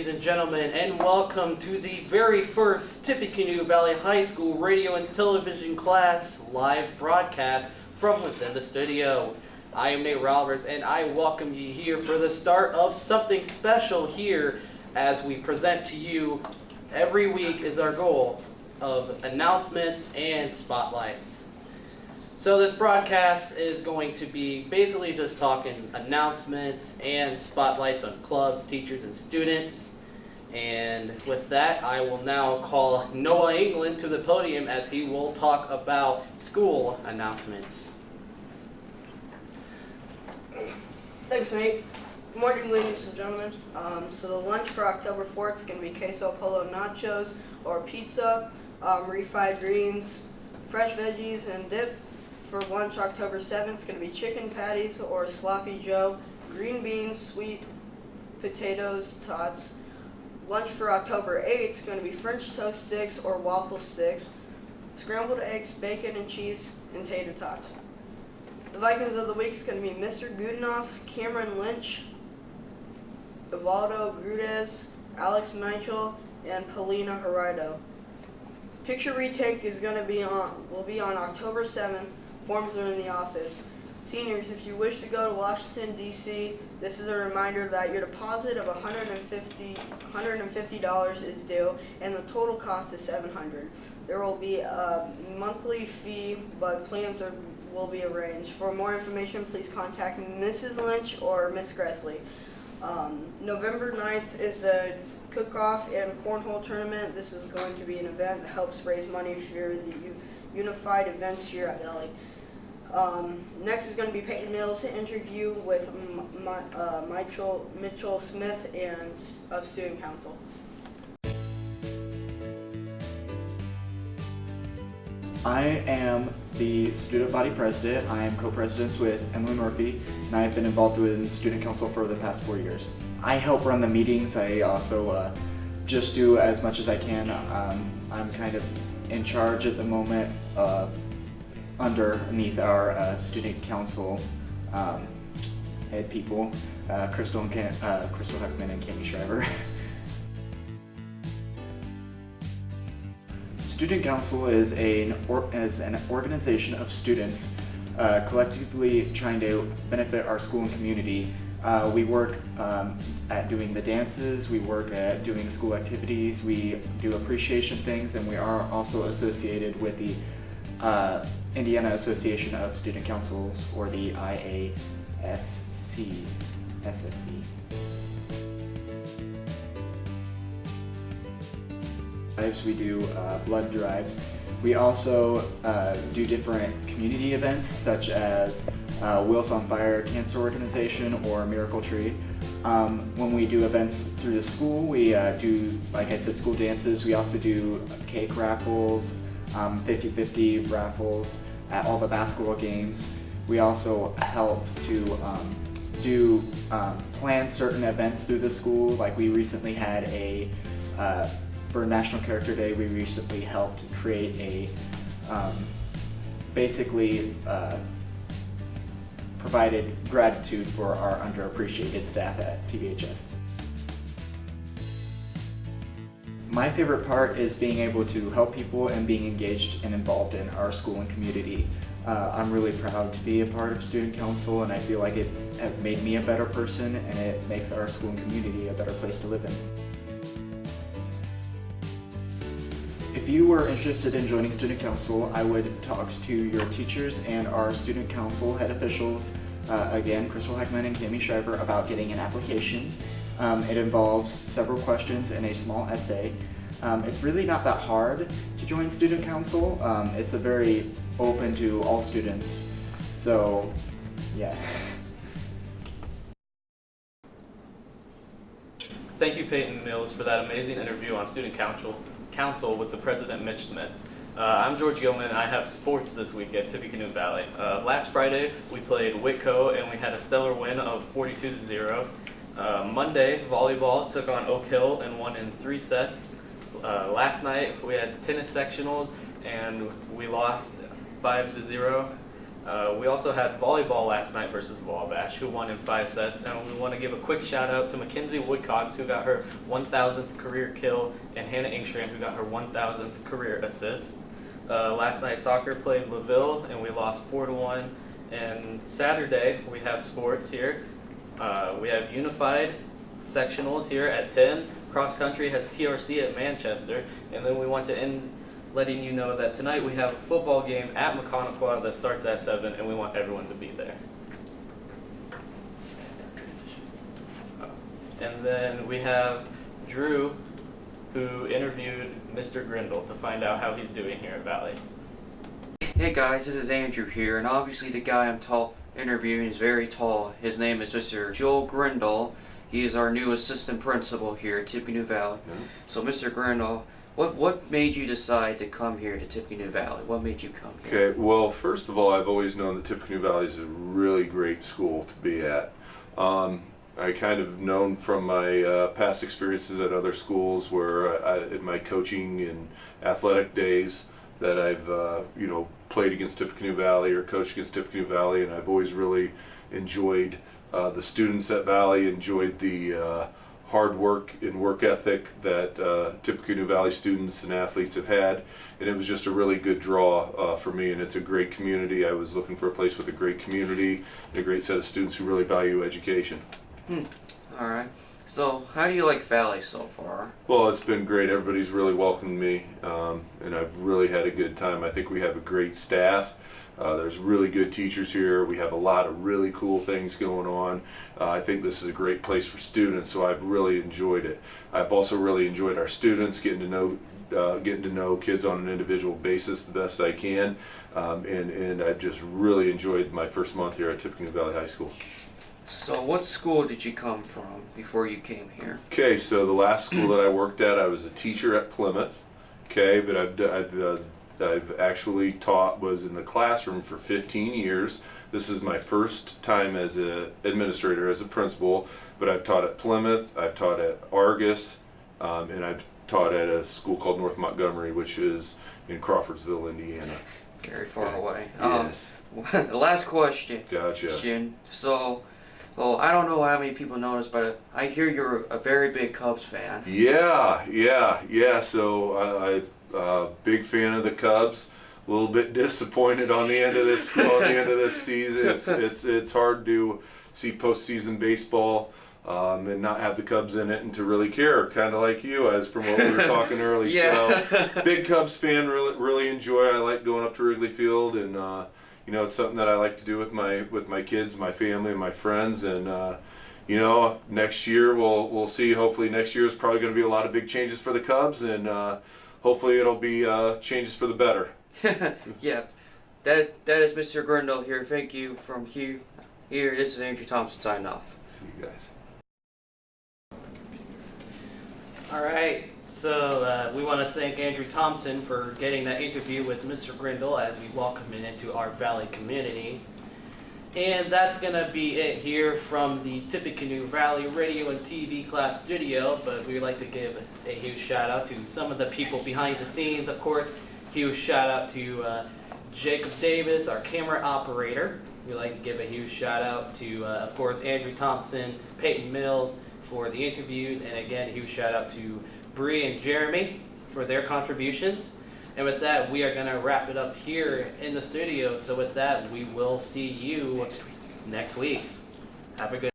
and gentlemen, and welcome to the very first Tippecanoe Valley High School radio and television class live broadcast from within the studio. I am Nate Roberts, and I welcome you here for the start of something special here as we present to you every week is our goal of announcements and spotlights. So this broadcast is going to be basically just talking announcements and spotlights on clubs, teachers, and students. And with that, I will now call Noah England to the podium as he will talk about school announcements. Thanks, Nate. Good morning, ladies and gentlemen. So the lunch for October 4th is going to be queso polo nachos or pizza, refried greens, fresh veggies, and dip. For lunch October 7th, it's going to be chicken patties or sloppy joe, green beans, sweet potatoes, tots. Lunch for October 8th is going to be French toast sticks or waffle sticks, scrambled eggs, bacon and cheese, and tater tots. The Vikings of the week is going to be Mr. Goodenough, Cameron Lynch, Evaldo Grudez, Alex Michel, and Paulina Gerardo. Picture retake is going to be on October 7th. Forms are in the office. Seniors, if you wish to go to Washington, D.C., this is a reminder that your deposit of $150 is due, and the total cost is $700. There will be a monthly fee, but plans will be arranged. For more information, please contact Mrs. Lynch or Miss Gressley. November 9th is a cook-off and cornhole tournament. This is going to be an event that helps raise money for the Unified Events here at Valley. Next is going to be Peyton Mills' interview with Mitchell Smith and of Student Council. I am the student body president. I am co-president with Emily Murphy, and I have been involved with Student Council for the past 4 years. I help run the meetings. I also just do as much as I can. I'm kind of in charge at the moment underneath our student council head people, Crystal Heckman and Kami Shriver. Student Council is an organization of students collectively trying to benefit our school and community. We work at doing the dances, we work at doing school activities, we do appreciation things, and we are also associated with the Indiana Association of Student Councils, or the IASC. We do blood drives. We also do different community events such as Wheels on Fire Cancer Organization or Miracle Tree. When we do events through the school, we do, like I said, school dances. We also do cake raffles, 50-50 raffles at all the basketball games. We also help to plan certain events through the school. Like we recently had for National Character Day, we recently helped create provided gratitude for our underappreciated staff at Tvhs. My favorite part is being able to help people and being engaged and involved in our school and community. I'm really proud to be a part of Student Council, and I feel like it has made me a better person, and it makes our school and community a better place to live in. If you were interested in joining Student Council, I would talk to your teachers and our Student Council head officials, again, Crystal Heckman and Kami Shriver, about getting an application. It involves several questions and a small essay. It's really not that hard to join Student Council. It's a very open to all students, so yeah. Thank you, Peyton Mills, for that amazing interview on Student Council with the President, Mitch Smith. I'm George Gilman. I have sports this week at Tippecanoe Valley. Last Friday, we played Whitco, and we had a stellar win of 42-0. Monday, volleyball took on Oak Hill and won in 3 sets. Last night, we had tennis sectionals, and we lost 5-0. We also had volleyball last night versus Wabash, who won in 5 sets. And we want to give a quick shout out to Mackenzie Woodcox, who got her 1,000th career kill, and Hannah Ingstrand, who got her 1,000th career assist. Last night soccer played LaVille, and we lost 4-1. And Saturday we have sports here. We have unified sectionals here at 10. Cross country has TRC at Manchester, and then we want to end letting you know that tonight we have a football game at McConaughey that starts at 7, and we want everyone to be there. And then we have Drew, who interviewed Mr. Grindle to find out how he's doing here at Valley. Hey guys, this is Andrew here, and obviously the guy I'm interviewing is very tall. His name is Mr. Joel Grindle. He is our new assistant principal here at Tippecanoe Valley. Yeah. So Mr. Grindle, what made you decide to come here to Tippecanoe Valley? What made you come here? Okay, well, first of all, I've always known that Tippecanoe Valley is a really great school to be at. I kind of known from my past experiences at other schools where in my coaching and athletic days that I've played against Tippecanoe Valley or coached against Tippecanoe Valley, and I've always really enjoyed the students at Valley, enjoyed the hard work and work ethic that Tippecanoe Valley students and athletes have had, and it was just a really good draw for me. And it's a great community. I was looking for a place with a great community and a great set of students who really value education. All right. So how do you like Valley so far? Well, it's been great. Everybody's really welcomed me, and I've really had a good time. I think we have a great staff. There's really good teachers here. We have a lot of really cool things going on. I think this is a great place for students, so I've really enjoyed it. I've also really enjoyed our students, getting to know kids on an individual basis the best I can, and I've just really enjoyed my first month here at Tippecanoe Valley High School. So what school did you come from before you came here? Okay, so the last school that I worked at, I was a teacher at Plymouth. Okay, but I've actually was in the classroom for 15 years. This is my first time as an administrator, as a principal, but I've taught at Plymouth, I've taught at Argus, and I've taught at a school called North Montgomery, which is in Crawfordsville, Indiana. Very far away. Yes. The last question. Gotcha. So, well, I don't know how many people know this, but I hear you're a very big Cubs fan. Yeah. So I big fan of the Cubs. A little bit disappointed on the end of this season. It's hard to see postseason baseball and not have the Cubs in it and to really care. Kind of like you, as from what we were talking earlier. Yeah. So big Cubs fan. Really enjoy. I like going up to Wrigley Field, and it's something that I like to do with my kids, my family, and my friends. And next year we'll see. Hopefully next year is probably going to be a lot of big changes for the Cubs, and hopefully it'll be changes for the better. Yeah, that is Mr. Grindle here. Thank you from here. This is Andrew Thompson signing off. See you guys. All right, so we want to thank Andrew Thompson for getting that interview with Mr. Grindle as we welcome him into our Valley community. And that's going to be it here from the Tippecanoe Valley Radio and TV class studio, but we would like to give a huge shout out to some of the people behind the scenes. Of course, huge shout out to Jacob Davis, our camera operator. We'd like to give a huge shout out to, of course, Andrew Thompson, Peyton Mills for the interview, and again, a huge shout out to Bree and Jeremy for their contributions. And with that, we are going to wrap it up here in the studio. So with that, we will see you next week. Have a good